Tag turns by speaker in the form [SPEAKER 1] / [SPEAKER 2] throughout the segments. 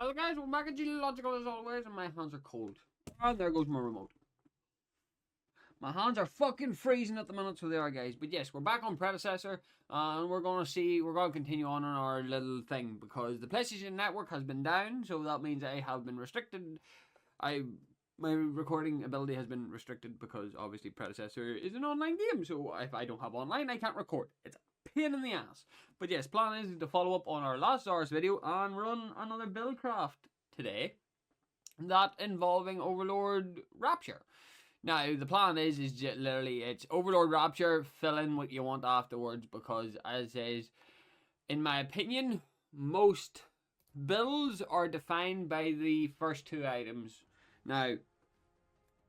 [SPEAKER 1] Hello guys, we're back at Geological as always, and my hands are cold. And there goes my remote. My hands are fucking freezing at the minute, so they are, guys. But yes, we're back on Predecessor, and we're going to continue on our little thing, because the PlayStation Network has been down, so that means I have been restricted. My recording ability has been restricted, because obviously Predecessor is an online game, so if I don't have online, I can't record. It's a pain in the ass. But yes, plan is to follow up on our last Zarus video and run another buildcraft today, that involving Overlord Rapture. Now, the plan is just literally, it's Overlord Rapture, fill in what you want afterwards, because as is, in my opinion, most builds are defined by the first two items. Now,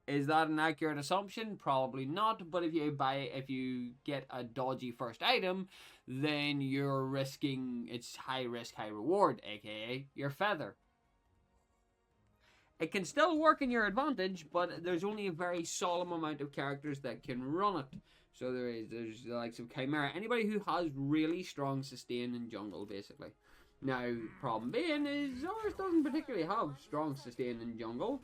[SPEAKER 1] is that an accurate assumption? Probably not, but if you get a dodgy first item, then you're risking, it's high risk, high reward, aka your feather. It can still work in your advantage, but there's only a very solemn amount of characters that can run it. So there's the likes of Chimera. Anybody who has really strong sustain in jungle, basically. Now, problem being is Zarus doesn't particularly have strong sustain in jungle.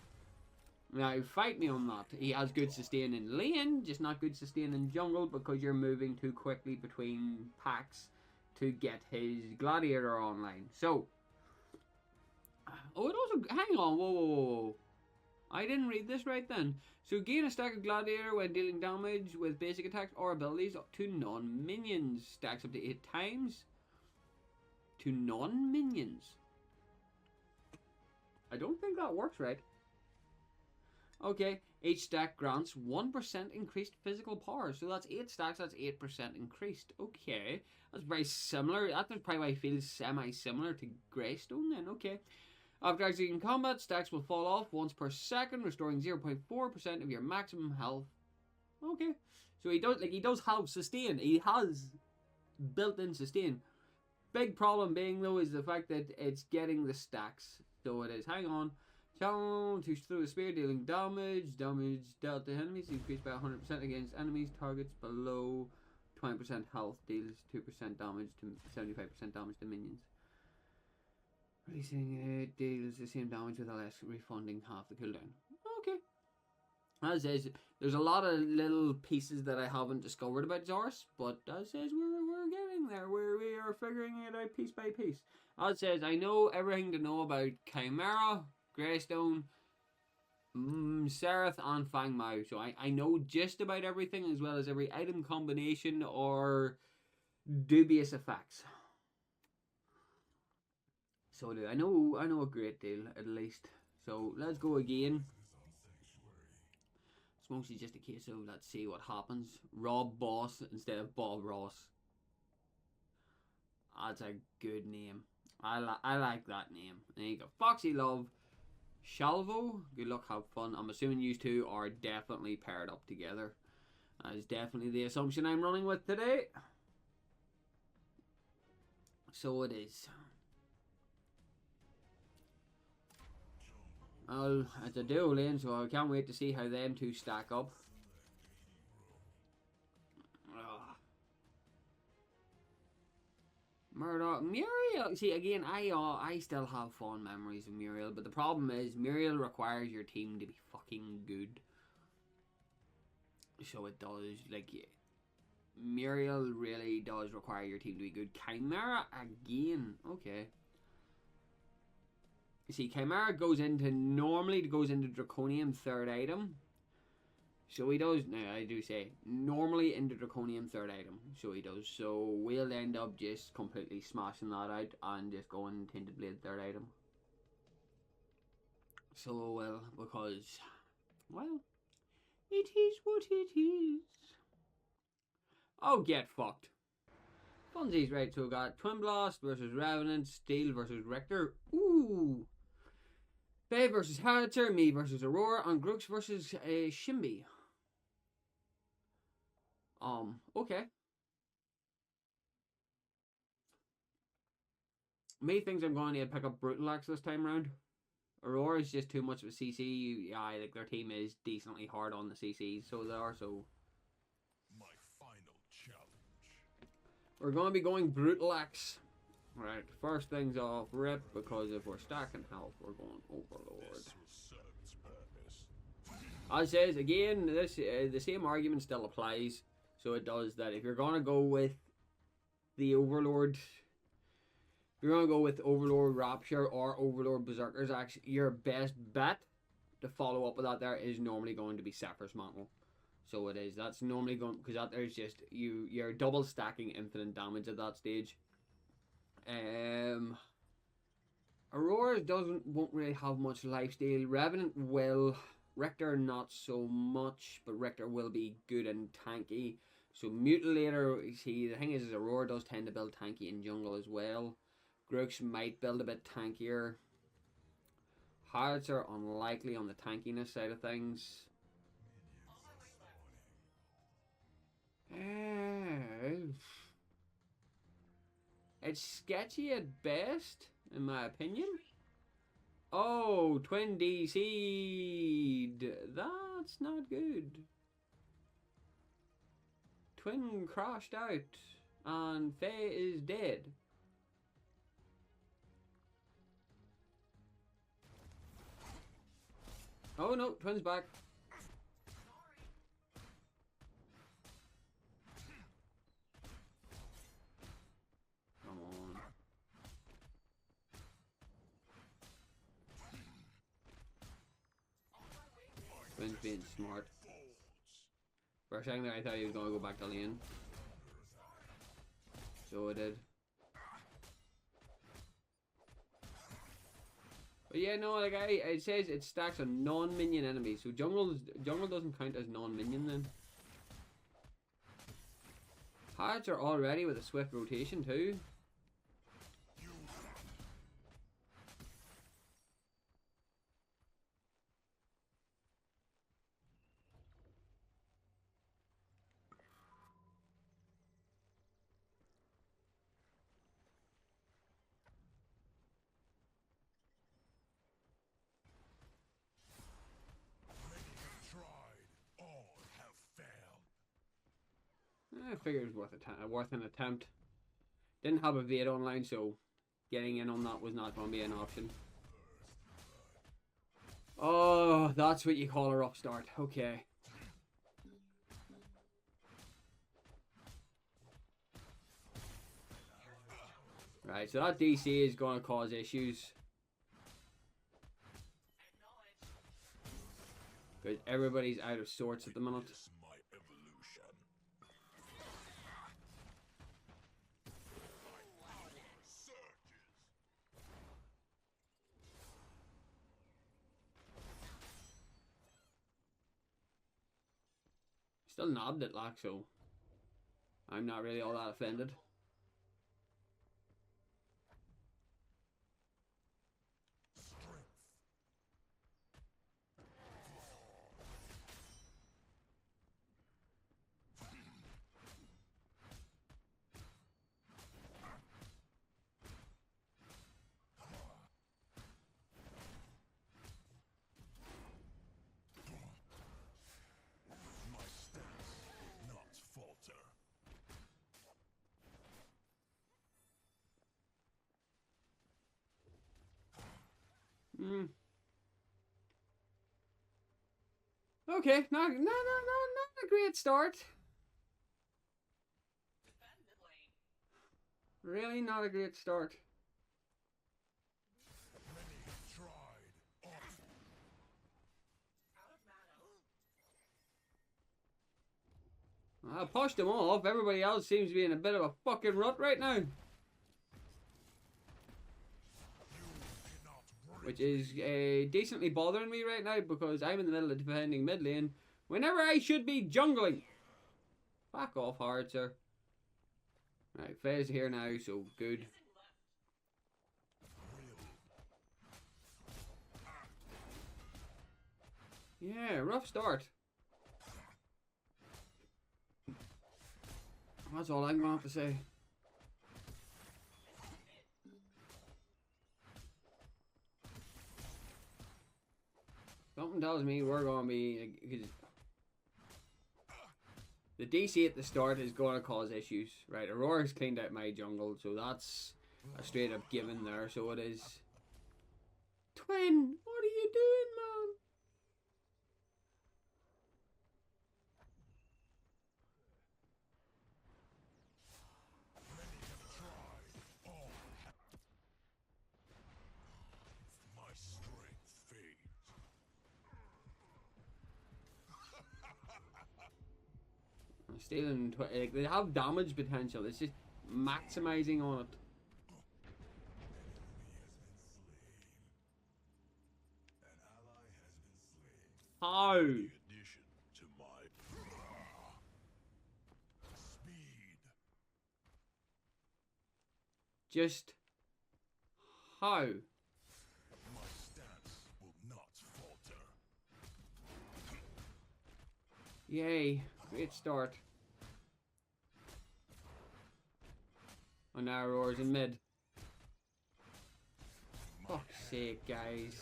[SPEAKER 1] Now, fight me on that. He has good sustain in lane, just not good sustain in jungle, because you're moving too quickly between packs to get his gladiator online. So, oh, it also, hang on, whoa. I didn't read this right then. So gain a stack of gladiator when dealing damage with basic attacks or abilities up to non-minions. Stacks up to 8 times. To non-minions. I don't think that works right. Okay, each stack grants 1% increased physical power. So that's 8 stacks, that's 8% increased. Okay, that's very similar. That's probably why I feel semi-similar to Greystone then, okay. After executing combat, stacks will fall off once per second, restoring 0.4% of your maximum health. Okay. So he does have sustain. He has built-in sustain. Big problem being, though, is the fact that it's getting the stacks. So it is, hang on. Channel to throw a spear, dealing damage. Damage dealt to enemies increased by 100% against enemies. Targets below 20% health deals 2% damage to 75% damage to minions. Releasing it deals the same damage with less, refunding half the cooldown. Okay. As is, there's a lot of little pieces that I haven't discovered about Zarus, but as says, we're getting there. We are figuring it out piece by piece. As says, I know everything to know about Chimera, Greystone, Seraph, and Fang Mao. So I know just about everything, as well as every item combination or dubious effects. So I know a great deal, at least. So let's go again. It's mostly just a case of let's see what happens. Rob Boss instead of Bob Ross. That's a good name. I like that name. And then you got Foxy Love, Shalvo. Good luck, have fun. I'm assuming you two are definitely paired up together. That is definitely the assumption I'm running with today. So it is. Well, it's a dual lane, so I can't wait to see how them two stack up. Murdoch, Muriel. See, again, I still have fond memories of Muriel, but the problem is Muriel requires your team to be fucking good. So it does, like, Muriel really does require your team to be good. Chimera, again, okay. See, Chimera normally goes into Draconium third item. So he does, now I do say, normally into Draconium third item. So he does. So we'll end up just completely smashing that out and just going Tainted Blade third item. So, well, because, well, it is what it is. Oh, get fucked. Funsies, right, so we got Twin Blast versus Revenant, Steel versus Rector. Ooh. Bay versus Howitzer, me versus Aurora, and Grooks versus Shimby. Okay. Me thinks I'm going to pick up Brutal Axe this time round. Aurora is just too much of a CC. Yeah, I think their team is decently hard on the CCs, so they are, so. My final challenge. We're going to be going Brutal Axe. Right, first things off, rip, because if we're stacking health, we're going Overlord. As says, again, this the same argument still applies. So it does that if you're going to go with the Overlord, if you're going to go with Overlord Rapture or Overlord Berserkers, actually, your best bet to follow up with that there is normally going to be Zephyr's Mantle. So it is. That's normally going, because that there's just, you're double stacking infinite damage at that stage. Aurora won't really have much lifesteal. Revenant will. Richter not so much, but Richter will be good and tanky. So Mutilator, see, the thing is Aurora does tend to build tanky in jungle as well. Grooks might build a bit tankier. Hearts are unlikely on the tankiness side of things. It's sketchy at best, in my opinion. Oh, Twin DC'd. That's not good. Twin crashed out, and Faye is dead. Oh no, Twin's back. Come on. Twin's being smart. For a second there, I thought he was going to go back to lane. So it did. But yeah, no, like it says it stacks on non-minion enemies. So jungle doesn't count as non-minion then. Hearts are already with a swift rotation too. I figured it was worth an attempt. Didn't have a Vade online, so getting in on that was not going to be an option. Oh, that's what you call a rough start. Okay. Right, so that DC is going to cause issues. Because everybody's out of sorts at the minute. Still nabbed it, like, so I'm not really all that offended. Okay, not a great start. Really not a great start. I pushed him off. Everybody else seems to be in a bit of a fucking rut right now. Which is decently bothering me right now because I'm in the middle of defending mid lane whenever I should be jungling. Back off, Hardser. Right, Faye's here now, so good. Yeah, rough start. That's all I'm going to have to say. Something tells me we're going to be... The DC at the start is going to cause issues. Right, Aurora's cleaned out my jungle, so that's a straight up given there, so it is. Twin, what are you doing, man? Stealing, like, they have damage potential. It's just maximizing on it. How? Just how? My stance will not falter. Yay! Great start. On our roars in mid. Fuck's sake, guys.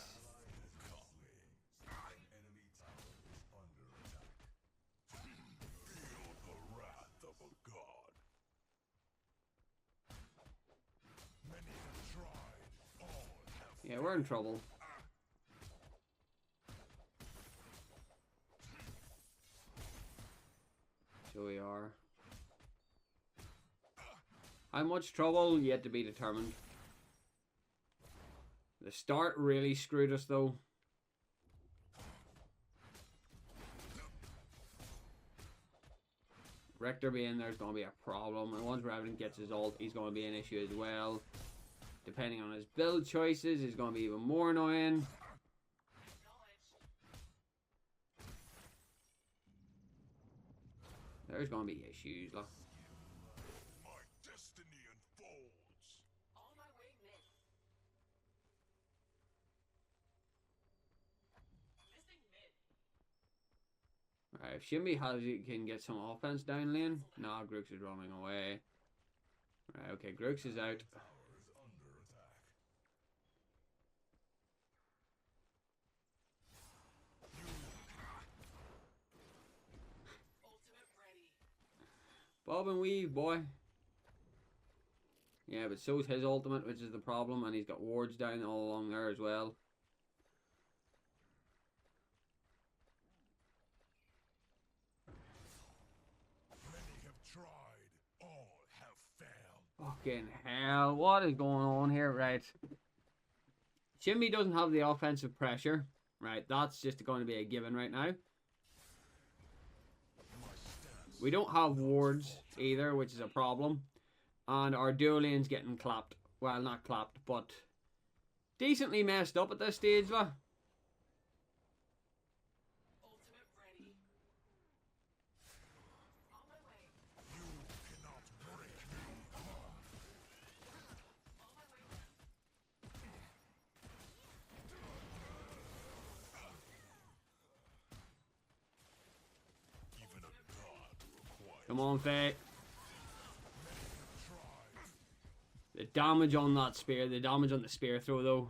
[SPEAKER 1] Yeah, we're in trouble. So we are. How much trouble? Yet to be determined. The start really screwed us though. Rector being there is going to be a problem. And once Revenant gets his ult, he's going to be an issue as well. Depending on his build choices, he's going to be even more annoying. There's going to be issues. Look. My destiny unfolds. On my way, mid. Missing mid. Alright, if Shimby can get some offense down lane. Nah, Grooks is running away. Right, okay, Grooks is out. Bob and weave, boy. Yeah, but so's his ultimate, which is the problem, and he's got wards down all along there as well. Many have tried, all have failed. Fucking hell, what is going on here? Right. Shimmy doesn't have the offensive pressure. Right, that's just going to be a given right now. We don't have wards either, which is a problem. And our dual lane's getting clapped. Well, not clapped, but decently messed up at this stage, lah. Ultimate ready. On my way. You cannot break me. On my way. Even a god. Come on, Faye. The damage on that spear, the damage on the spear throw though.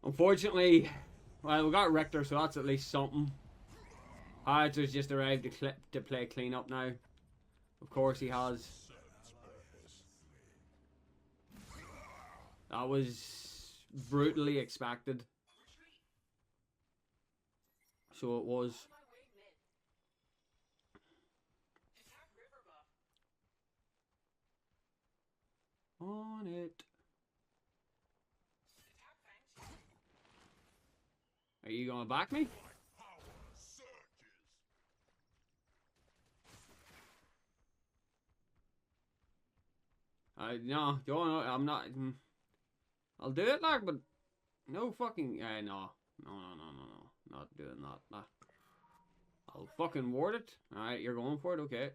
[SPEAKER 1] Unfortunately, well, we got Richter, so that's at least something. Hydra's just arrived to play clean up now. Of course he has. That was brutally expected. So it was. On it. Are you gonna back me? No, I'm not. I'll do it, like, but no fucking. No, not doing that. Nah. I'll fucking ward it. All right, you're going for it, okay.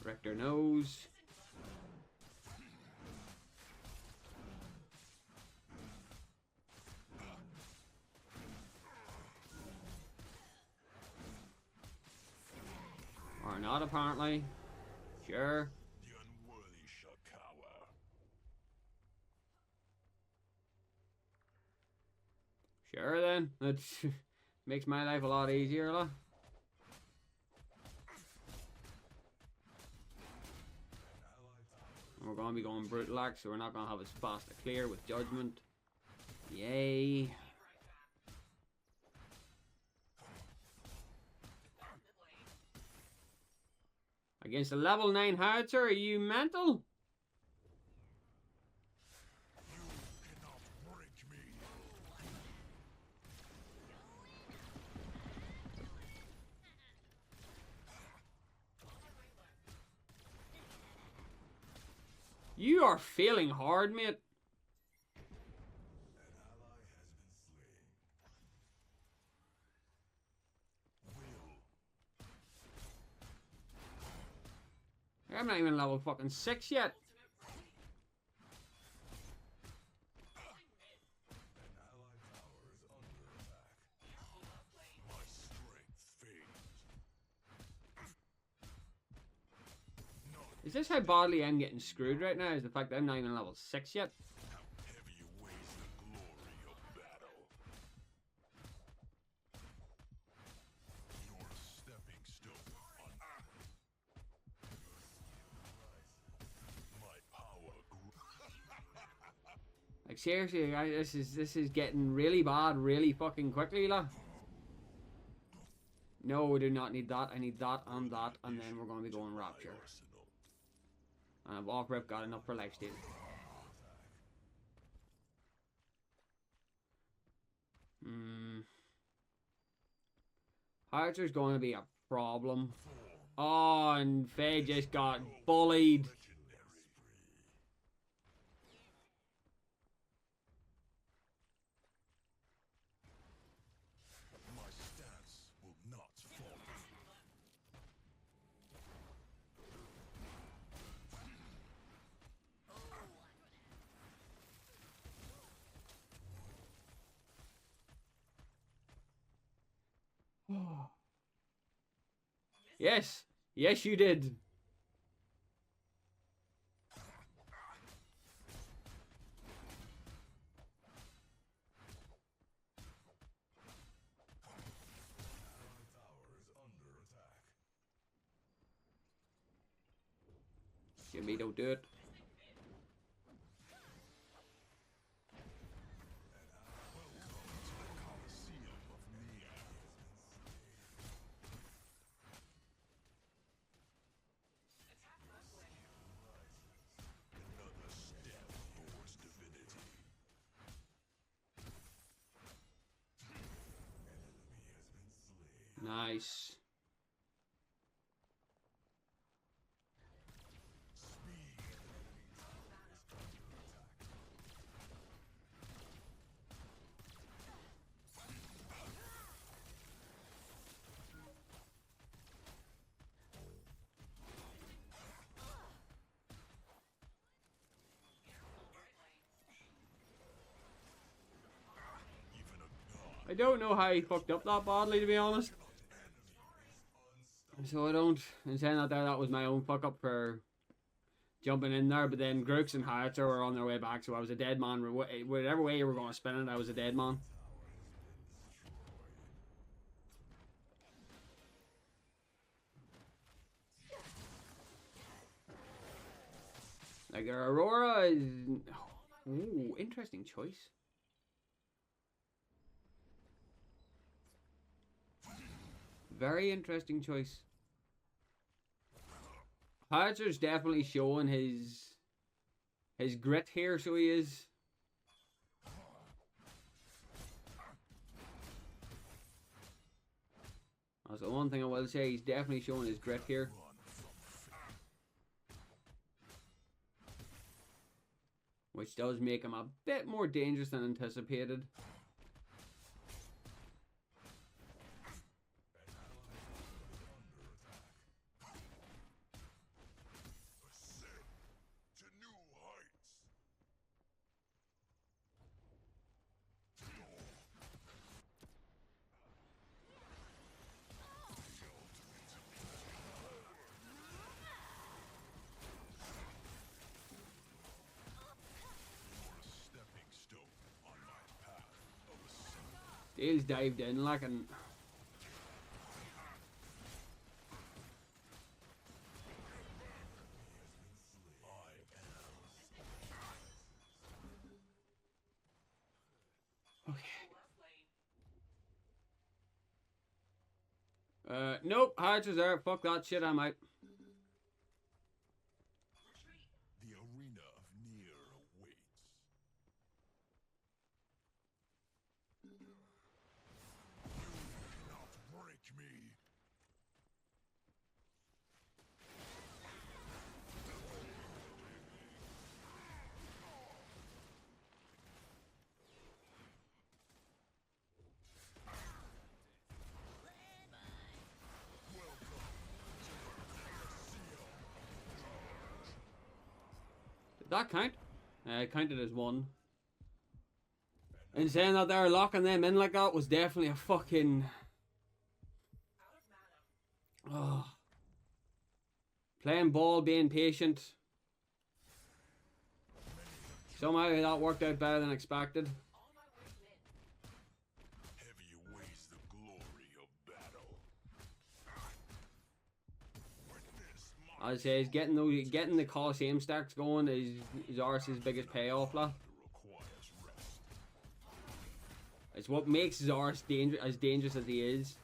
[SPEAKER 1] Rector knows. Or not, apparently. Sure. The unworthy shall cower. Sure then. That makes my life a lot easier, lah. We're going to be going brutalax, so we're not going to have as fast a clear with judgment. Yay. Against a level 9 howitzer, are you mental? You are failing hard, mate. I'm not even level fucking 6 yet. Is this how badly I'm getting screwed right now? Is the fact that I'm not even level 6 yet? Like seriously, guys, this is getting really bad really fucking quickly, lah. No, we do not need that. I need that, and then we're going to be going Rapture. And I've off-rip got enough for lifesteal. Howitzer's going to be a problem. Oh, and Faye just got bullied. Yes. Yes, you did. Jimmy, don't do it. Nice. I don't know how he fucked up that badly, to be honest. So I don't. And saying that was my own fuck up for jumping in there. But then Grooks and Howitzer were on their way back, so I was a dead man. Whatever way you were going to spin it, I was a dead man. Like Aurora is. Ooh, interesting choice. Very interesting choice. Howitzer's definitely showing his grit here, so he is. That's the one thing I will say, he's definitely showing his grit here. Which does make him a bit more dangerous than anticipated. Dale's dived in like and... Nope, Hearts is there. Fuck that shit, I'm out.
[SPEAKER 2] The arena of Nier awaits. You cannot break me.
[SPEAKER 1] Did that count? It counted as one. And saying that they were locking them in like that was definitely a fucking... Oh. Playing ball, being patient. Somehow that worked out better than expected.
[SPEAKER 2] Heavy weighs the glory of battle.
[SPEAKER 1] I'd say getting the Coliseum stacks going is Zarus' biggest payoff, lah. It's what makes Zarus as dangerous as he is.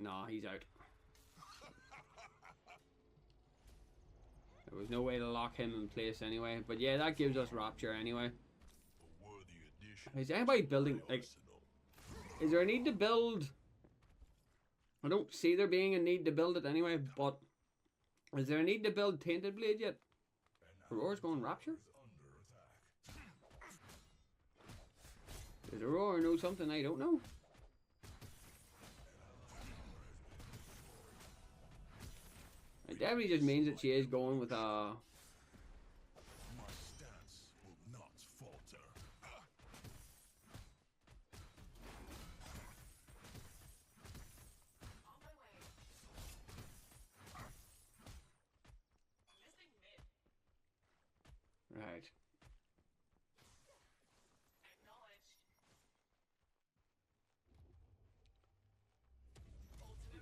[SPEAKER 1] Nah, he's out. There was no way to lock him in place anyway. But yeah, that gives us Rapture anyway. Is anybody building, like, is there a need to build? I don't see there being a need to build it anyway, but is there a need to build Tainted Blade yet? Aurora's going Rapture? Does Aurora know something I don't know? It definitely just means that she is going with
[SPEAKER 2] My stance will not falter.
[SPEAKER 1] Right.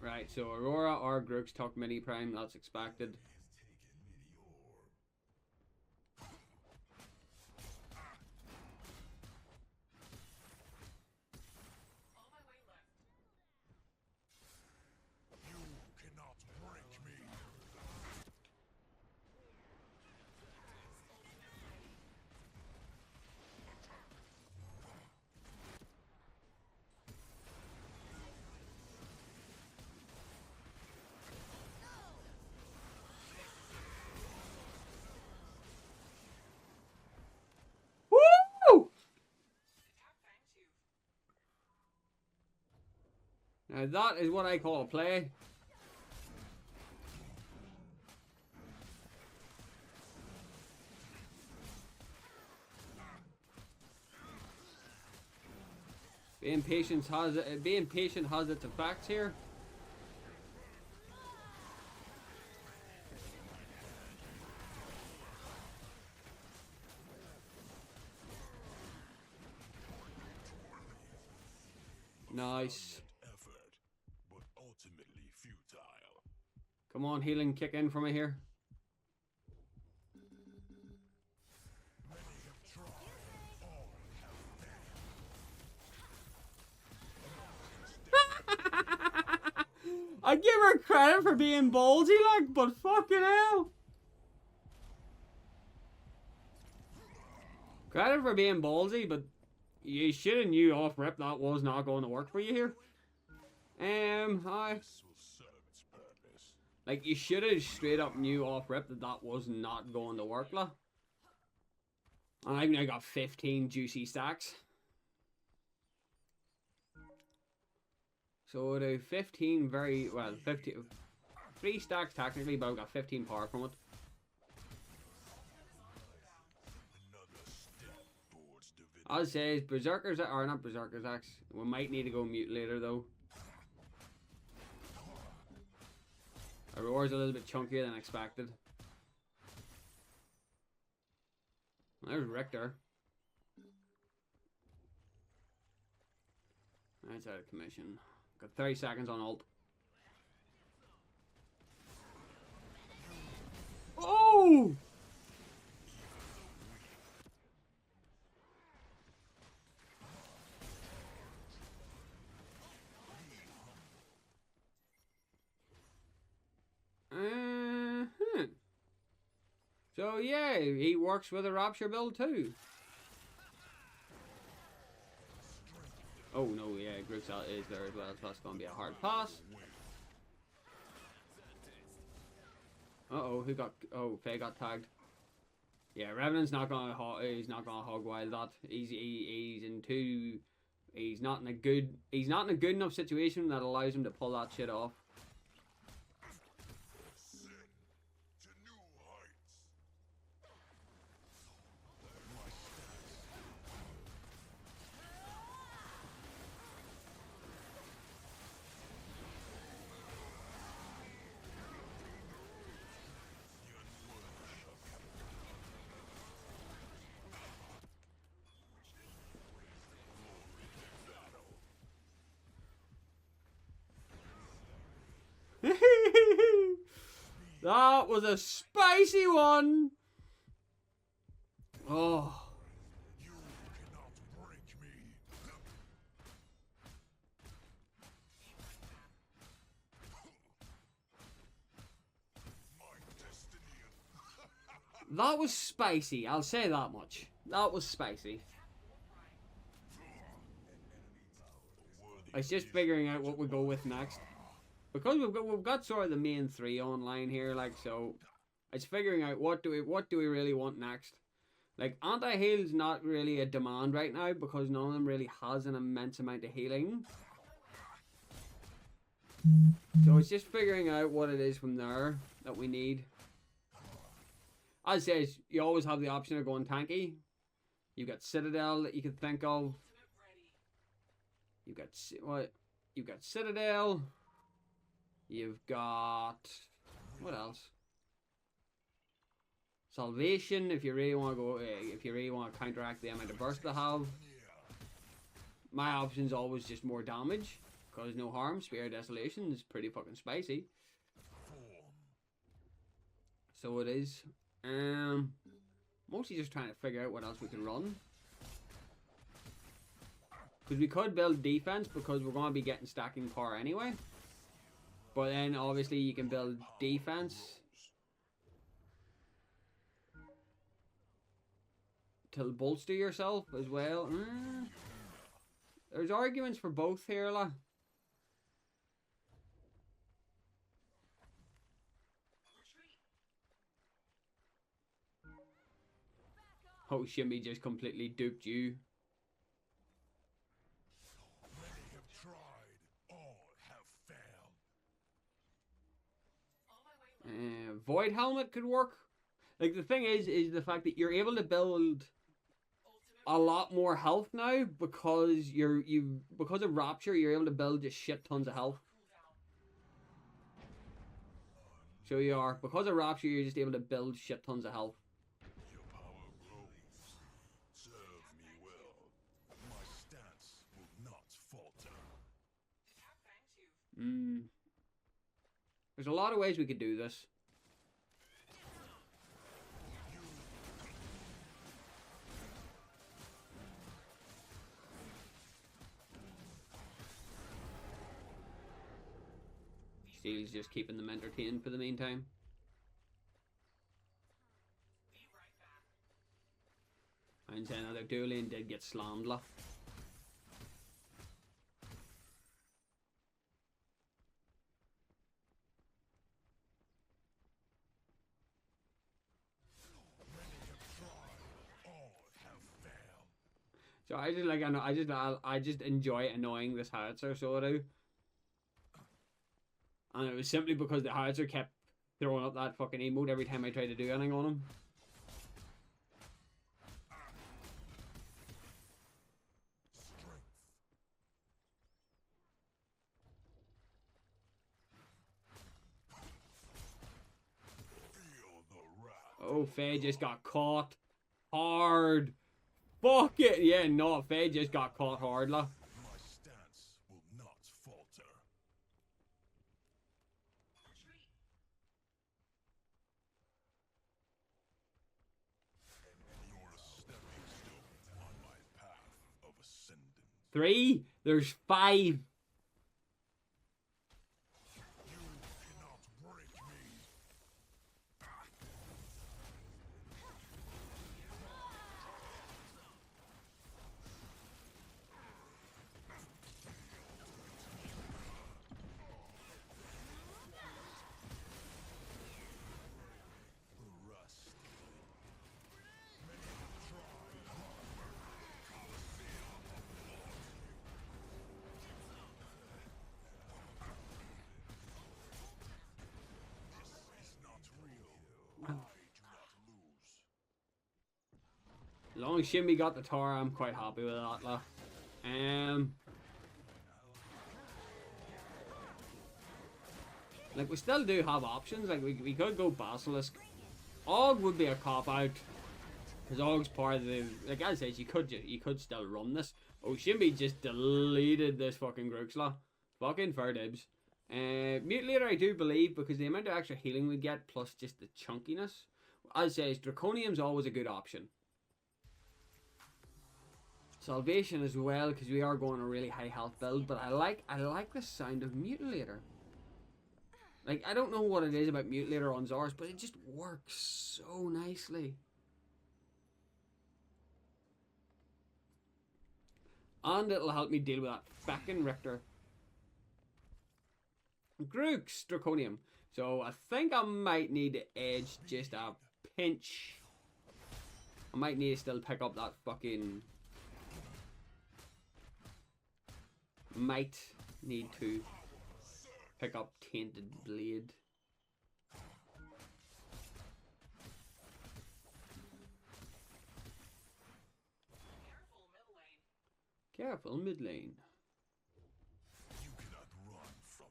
[SPEAKER 1] Right, so Aurora or Grooks took mini prime, that's expected.
[SPEAKER 2] You cannot break me.
[SPEAKER 1] Woo! Now that is what I call a play. Being patient has its effects here. Nice.
[SPEAKER 2] Effort, but ultimately futile.
[SPEAKER 1] Come on, healing kick in for me here.
[SPEAKER 2] Many have tried, all have failed.
[SPEAKER 1] I give her credit for being ballsy, like, but fucking hell. Credit for being ballsy, but you should have knew off rip that was not going to work for you here. Hi.
[SPEAKER 2] This will serve its purpose.
[SPEAKER 1] Like, you should have straight up knew off rip that that was not going to work, lah. And I've now got 15 juicy stacks. So do 15 very, well, 15, 3 stacks technically, but I've got 15 power from it.
[SPEAKER 2] Another step towards divinity.
[SPEAKER 1] I'll say Berserkers, or not Berserkers X. We might need to go Mutilator though. Aurora's a little bit chunkier than expected. There's Richter. That's out of commission. Got 30 seconds on ult. Oh! So yeah, he works with a Rapture build too. Oh no, yeah, Groot's out is there as well, so that's gonna be a hard pass. Uh-oh, who got... Oh, Faye got tagged. Yeah, Revenant's not gonna he's not gonna hog wild that. He's in too... He's not in a good enough situation that allows him to pull that shit off. That was a spicy one. Oh.
[SPEAKER 2] You cannot break me. My destiny.
[SPEAKER 1] That was spicy. I'll say that much. That was spicy. It's just figuring out what we go with next. Because we've got sort of the main three online here, like, so it's figuring out what do we really want next. Like, anti-heal's not really a demand right now because none of them really has an immense amount of healing. So it's just figuring out what it is from there that we need. As I say, you always have the option of going tanky. You've got Citadel that you can think of. You've got what? You've got Citadel. You've got what else? Salvation. If you really want to go, if you really want to counteract the amount of burst they have. My option's always just more damage, cause no harm. Spear of Desolation is pretty fucking spicy. So it is. Mostly just trying to figure out what else we can run. Because we could build defense because we're going to be getting stacking power anyway. But then obviously you can build defense to bolster yourself as well. There's arguments for both here, la. Oh, Shimmy just completely duped you.
[SPEAKER 2] Many have tried, all have failed.
[SPEAKER 1] Void Helmet could work. Like, the thing is the fact that you're able to build a lot more health now because because of Rapture, you're able to build just shit tons of health. So you are. Because of Rapture, you're just able to build shit tons of health.
[SPEAKER 2] Your power grows. Serve me well. My stance will not falter.
[SPEAKER 1] There's a lot of ways we could do this. Steel's just keeping them entertained for the meantime. I'm saying that their dual lane did get slammed, la. So I just like I just enjoy annoying this howitzer, so I do. And it was simply because the howitzer kept throwing up that fucking emote every time I tried to do anything on him. Oh, Faye just got caught. hard. Fuck it. Yeah, no, Faye just got caught hard, lah.
[SPEAKER 2] My stance will not falter. You're a stepping stone on my path of ascendance.
[SPEAKER 1] 3. There's 5.
[SPEAKER 2] You cannot break me. Rust. This is not real. I do not lose.
[SPEAKER 1] As long as Shimmy got the tower, I'm quite happy with that, lah. Like, we still do have options. Like, we could go Basilisk. Og would be a cop-out. Because Og's part of the... Like I said, you could still run this. Oh, Shimmy just deleted this fucking Grooksla. Fucking fair dibs. Mutilator, I do believe, because the amount of extra healing we get, plus just the chunkiness. As I say, Draconium's always a good option. Salvation as well, because we are going a really high health build. But I like the sound of Mutilator. Like, I don't know what it is about Mutilator on Zarus, but it just works so nicely. And it'll help me deal with that fucking Richter. Grooks, Draconium. So I think I might need to edge just a pinch. I might need to still pick up that fucking... Might need to pick up Tainted Blade. Careful mid lane.
[SPEAKER 2] You cannot run from.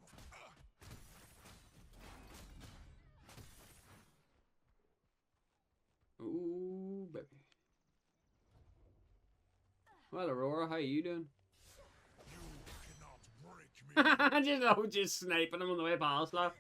[SPEAKER 1] Ooh, baby. Well, Aurora, how you doing?
[SPEAKER 2] You cannot break me.
[SPEAKER 1] just sniping him on the way past, lad.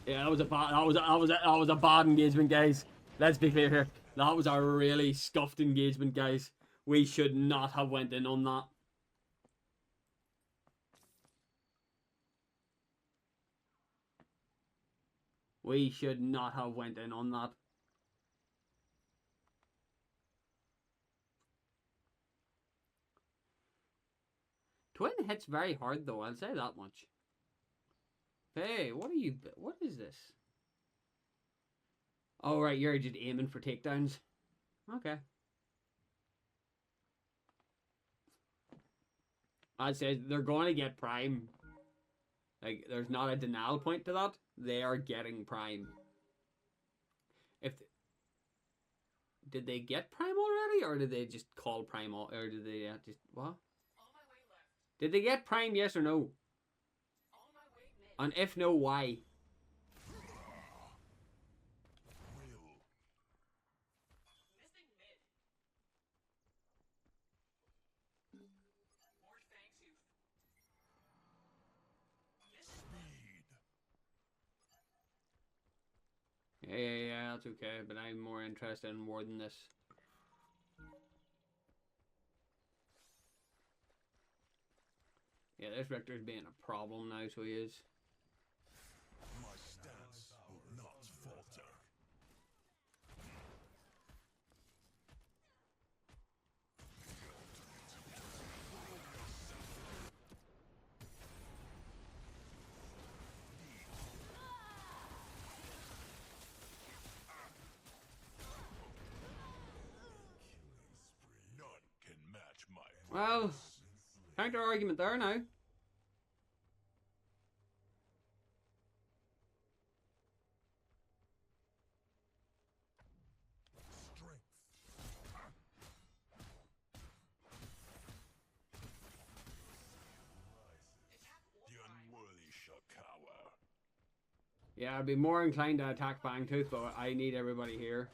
[SPEAKER 1] Yeah, that was a bad engagement, guys. Let's be clear here. That was a really scuffed engagement, guys. We should not have went in on that. We should not have went in on that. Twin hits very hard though, I'll say that much. Hey, what is this? Oh right, you're just aiming for takedowns. Okay. I'd say they're going to get prime. Like, there's not a denial point to that. They are getting prime. Did they get prime already, or did they just call prime, or did they just what? Did they get prime? Yes or no? And if no, why? Yeah, that's okay, but I'm more interested in more than this. Yeah, this Richter's being a problem now, so he is.
[SPEAKER 2] My stance will not falter. None can match my.
[SPEAKER 1] Well, counter argument there now. Yeah, I'd be more inclined to attack Fangtooth, but I need everybody here.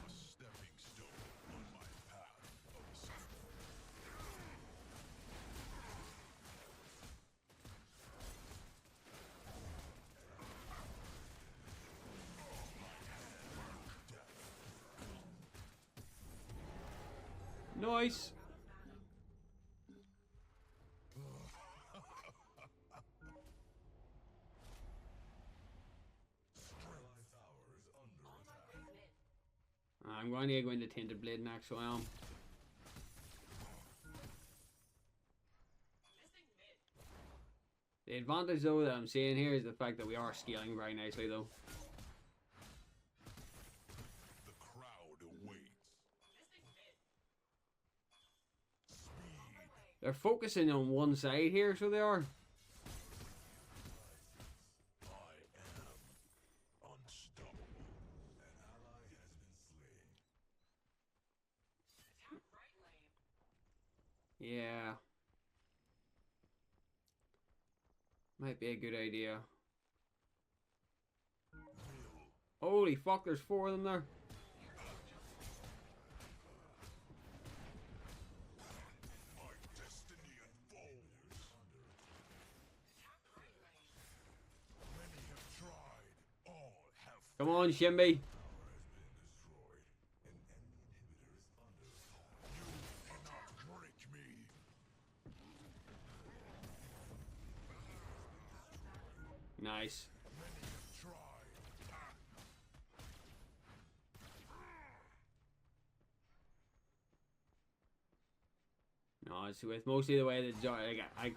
[SPEAKER 2] Stepping stone on my path of ascent.
[SPEAKER 1] Nice. I'm going to go into Tainted Blade next, so I am. The advantage though that I'm seeing here is the fact that we are scaling very nicely though.
[SPEAKER 2] The crowd awaits. Speed.
[SPEAKER 1] They're focusing on one side here, so they are.
[SPEAKER 2] I am unstoppable. An ally has been slain.
[SPEAKER 1] Yeah. Might be a good idea. Holy fuck, there's 4 of them there.
[SPEAKER 2] My destiny unfolds. Many have tried, all have
[SPEAKER 1] Come on, Shimby.
[SPEAKER 2] cannot break me.
[SPEAKER 1] Nice.
[SPEAKER 2] Many have tried.
[SPEAKER 1] No, it's with mostly the way that I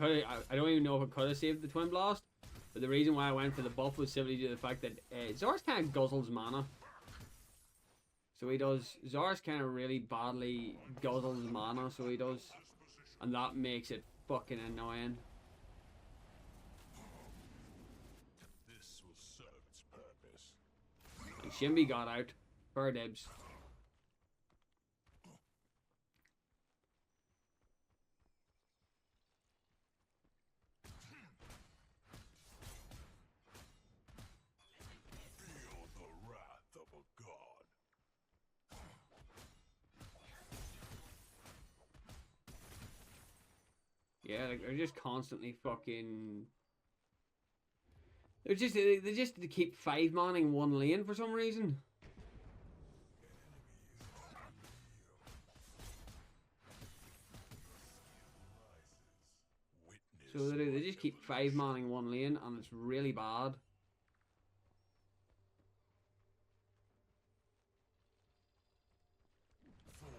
[SPEAKER 1] don't even know if I could have saved the Twin Blast, but the reason why I went for the buff was simply due to the fact that Zarus kind of guzzles mana. So he does. Zarus kind of really badly guzzles mana, so he does, and that makes it fucking annoying.
[SPEAKER 2] This will serve its purpose.
[SPEAKER 1] And Shimby got out. Fair dibs.
[SPEAKER 2] Feel the wrath of a god.
[SPEAKER 1] Yeah, like they're just constantly fucking. They just keep 5-manning one lane for some reason.
[SPEAKER 2] Witness
[SPEAKER 1] So they just keep 5-manning one lane, and it's really bad.
[SPEAKER 2] form.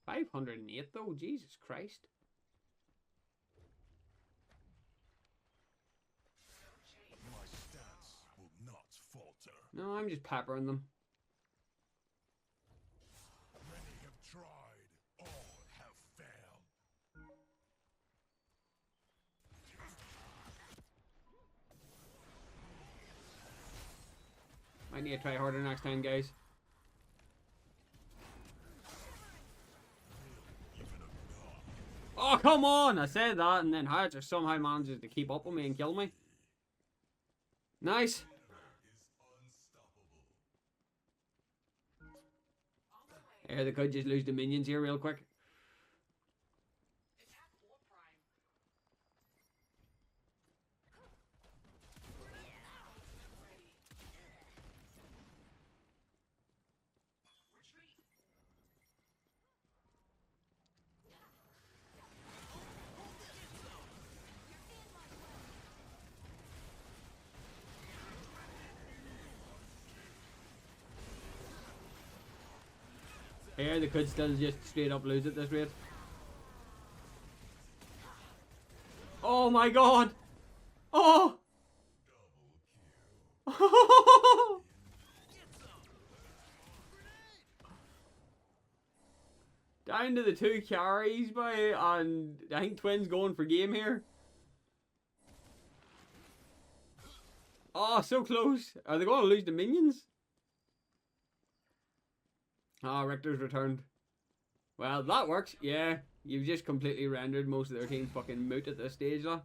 [SPEAKER 1] 508 though, Jesus Christ.
[SPEAKER 2] My stance will not falter.
[SPEAKER 1] No, I'm just peppering them.
[SPEAKER 2] Many have tried, all have failed.
[SPEAKER 1] Might need to try harder next time, guys. Oh, come on! I said that, and then Hatcher somehow manages to keep up with me and kill me. Nice. Yeah, they could just lose the minions here real quick. Here, they could still just straight up lose at this rate. Oh my god! Oh! down to the 2 carries, boy, and I think Twin's going for game here. Oh, so close. Are they going to lose the minions? Ah, Richter's returned. Well, that works. Yeah, you've just completely rendered most of their team fucking moot at this stage, though.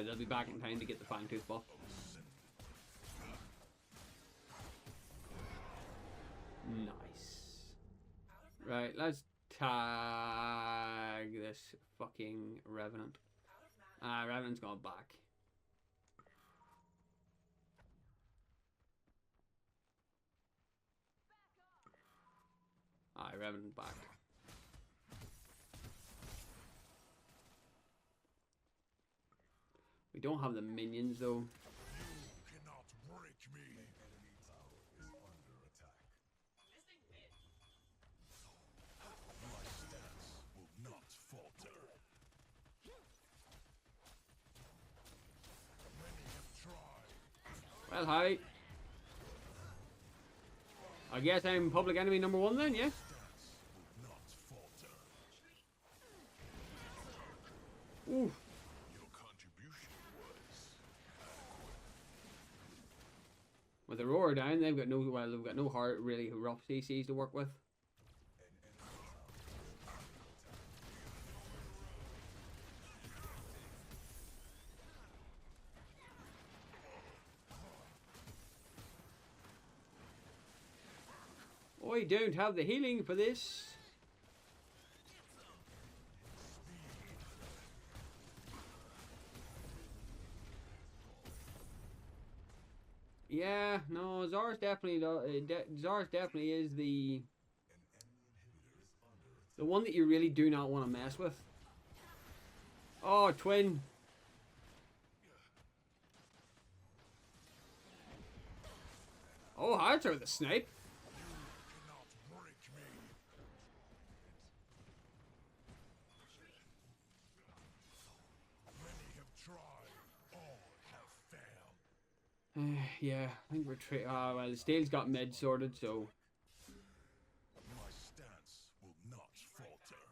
[SPEAKER 1] They'll be back in time to get the Fangtooth buff. Nice. Right, let's tag this fucking Revenant. Revenant's gone back. Revenant back. We don't have the minions though.
[SPEAKER 2] You cannot break me. Enemy tower is under attack. My stance will not falter. Many have tried.
[SPEAKER 1] Well, hi. I guess I'm public enemy number 1 then, yeah?
[SPEAKER 2] Stance will not falter.
[SPEAKER 1] Ooh.
[SPEAKER 2] Your contribution was
[SPEAKER 1] With the roar down, they've got no hard, really rough CCs to work with. I don't have the healing for this. Yeah, no, Zarus definitely is the one that you really do not want to mess with. Oh, Twin. Oh, Archer with the snipe.
[SPEAKER 2] cannot break me. Many have tried, all have failed.
[SPEAKER 1] Yeah, I think we're well, the Stale's got mid sorted, so
[SPEAKER 2] My stance will not falter.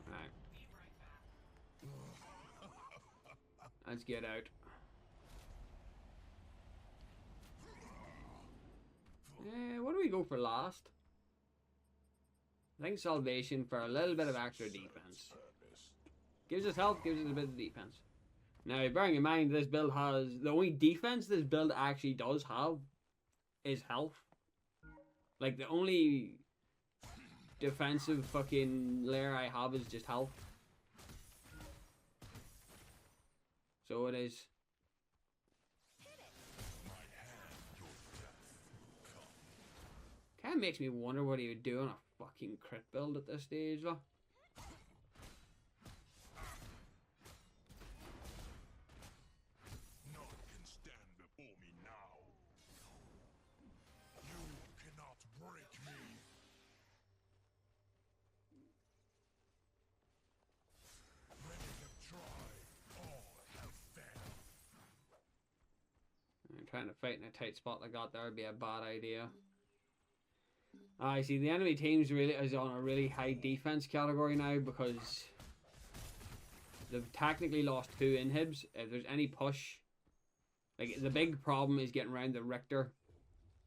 [SPEAKER 1] alright. Let's get out. What do we go for last? I think Salvation for a little bit of extra defense. Gives us health, gives us a bit of defense. Now, bearing in mind this build has... The only defense this build actually does have is health. Like, the only defensive fucking layer I have is just health. So it is. Kind of makes me wonder what he would do on a fucking crit build at this stage, though.
[SPEAKER 2] None can stand before me now. You cannot break me. Many have tried, all have failed.
[SPEAKER 1] Trying to fight in a tight spot like that there would be a bad idea. I see the enemy team's really is on a really high defense category now because they've technically lost 2 inhibs. If there's any push, like the big problem is getting around the Richter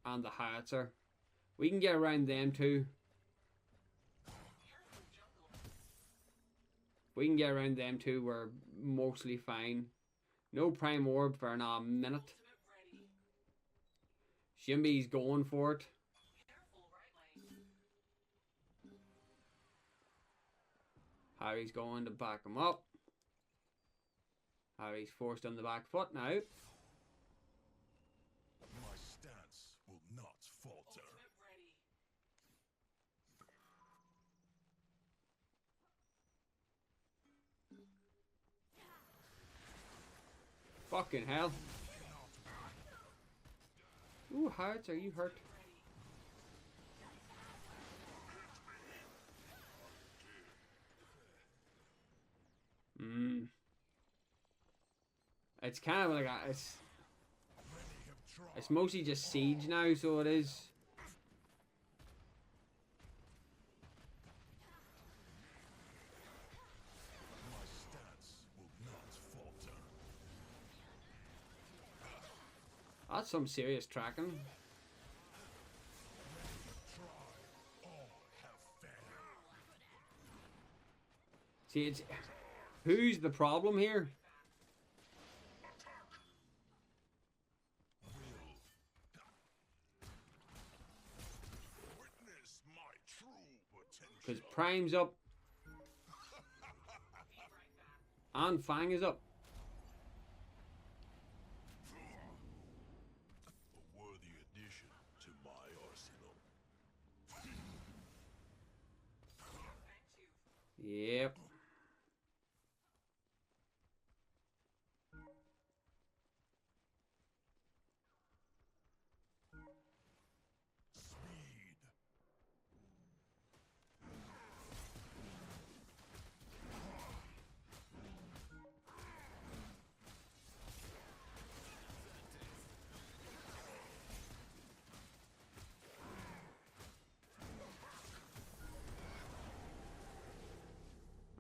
[SPEAKER 1] and the Howitzer. We can get around them too. If we can get around them too, we're mostly fine. No prime orb for a minute. Shimby's going for it. Harry's going to back him up. Harry's forced on the back foot now.
[SPEAKER 2] My stance will not falter.
[SPEAKER 1] Fucking hell. Ooh, Hearts, are you hurt? It's kind of like it's mostly just siege now, so it is.
[SPEAKER 2] My stance will not falter.
[SPEAKER 1] That's some serious tracking. See, it's who's the problem here?
[SPEAKER 2] Witness my true potential.
[SPEAKER 1] Because Prime's up. And Fang is up.
[SPEAKER 2] A worthy addition to my arsenal.
[SPEAKER 1] Yep.
[SPEAKER 2] Speed.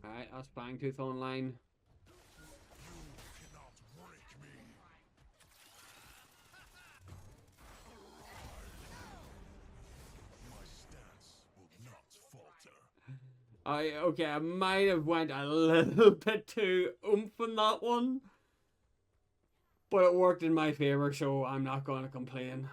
[SPEAKER 1] Alright, that's Fangtooth online.
[SPEAKER 2] You cannot break me. My stance will not falter.
[SPEAKER 1] Okay, I might have went a little bit too oomph on that one. But it worked in my favor, so I'm not going to complain.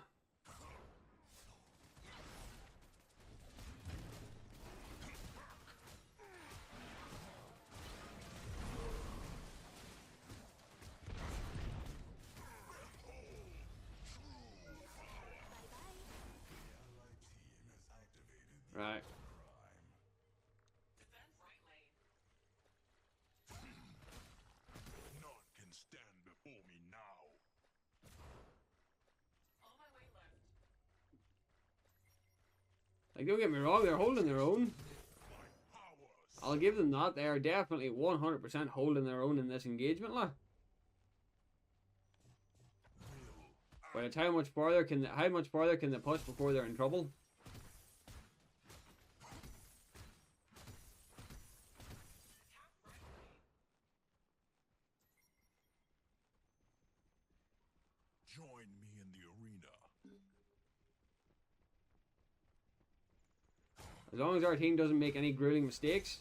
[SPEAKER 1] Right.
[SPEAKER 2] None can stand before me now.
[SPEAKER 1] Like, don't get me wrong, they're holding their own.
[SPEAKER 2] My powers.
[SPEAKER 1] I'll give them that. They are definitely 100% holding their own in this engagement, lah. But it's how much farther can they push before they're in trouble?
[SPEAKER 2] Join me in the arena.
[SPEAKER 1] As long as our team doesn't make any grueling mistakes.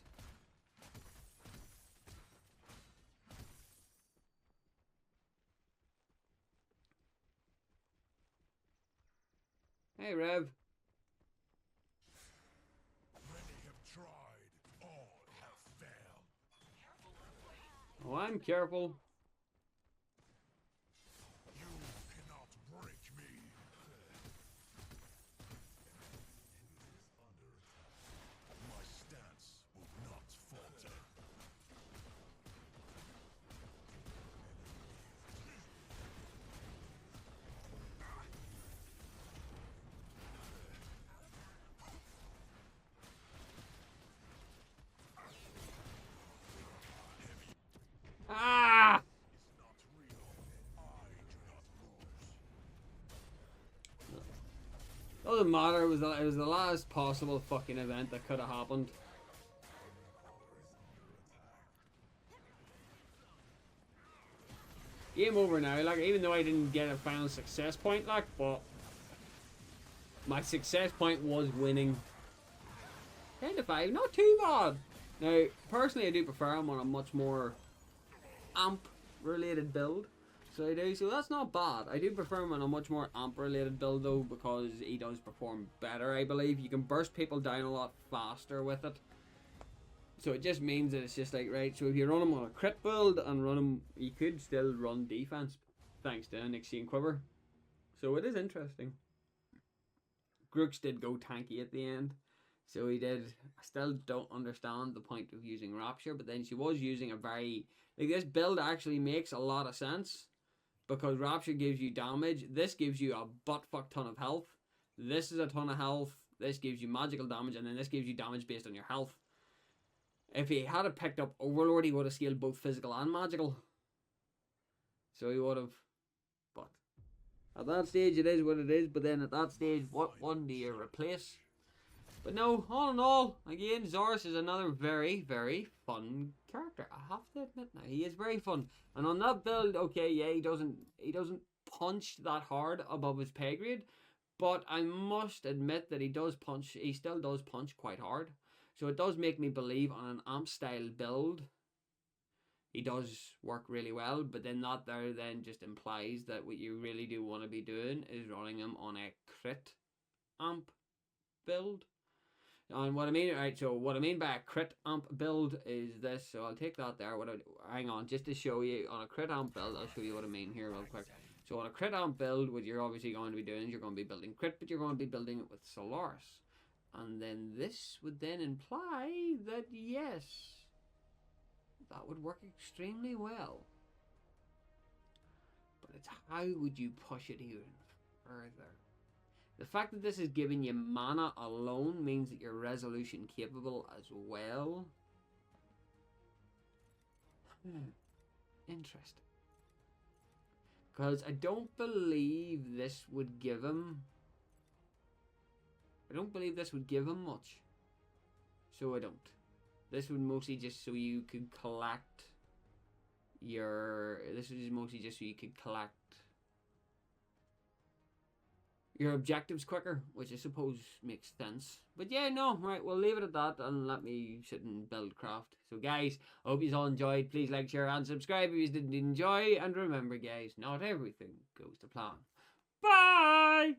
[SPEAKER 1] Hey, Rev.
[SPEAKER 2] Many have tried, all have failed.
[SPEAKER 1] Oh, I'm careful.
[SPEAKER 2] You cannot break me. My stance will not falter.
[SPEAKER 1] Ah!
[SPEAKER 2] It's not real. I do not lose.
[SPEAKER 1] Doesn't matter. It was the last possible fucking event that could have happened. Game over now. Like, even though I didn't get a final success point, like, but my success point was winning. 10 to 5, not too bad. Now, personally, I do prefer him on a much more amp-related build. So I do. So that's not bad. I do prefer him on a much more amp-related build, though, because he does perform better, I believe. You can burst people down a lot faster with it. So it just means that it's just like, right, so if you run him on a crit build and run him, you could still run defense thanks to Nixie and Quiver. So it is interesting. Grooks did go tanky at the end. So he did. I still don't understand the point of using Rapture, but then she was using a very... Like, this build actually makes a lot of sense. Because Rapture gives you damage. This gives you a butt-fuck ton of health. This is a ton of health. This gives you magical damage. And then this gives you damage based on your health. If he had picked up Overlord, he would have scaled both physical and magical. So he would have. But at that stage, it is what it is. But then at that stage, what one do you replace? But no, all in all, again, Zarus is another very, very fun character. I have to admit now, he is very fun. And on that build, okay, yeah, he doesn't punch that hard above his pay grade. But I must admit that he still does punch quite hard. So it does make me believe on an amp style build, he does work really well. But then that there then just implies that what you really do want to be doing is running him on a crit amp build. And what I mean, right? So what I mean by a crit amp build is this. So I'll take that there. Hang on, just to show you on a crit amp build, I'll show you what I mean here real quick. So on a crit amp build, what you're obviously going to be doing is you're going to be building crit, but you're going to be building it with Solaris. And then this would then imply that yes, that would work extremely well. But it's how would you push it even further? The fact that this is giving you mana alone means that you're resolution capable as well. Interesting. Because I don't believe this would give him... I don't believe this would give him much. So I don't. This would mostly just so you could collect your... This is mostly just so you could collect your objectives quicker, which I suppose makes sense. But yeah, no, right, we'll leave it at that and let me sit and build craft. So guys, I hope you all enjoyed. Please like, share and subscribe if you didn't enjoy. And remember guys, not everything goes to plan. Bye!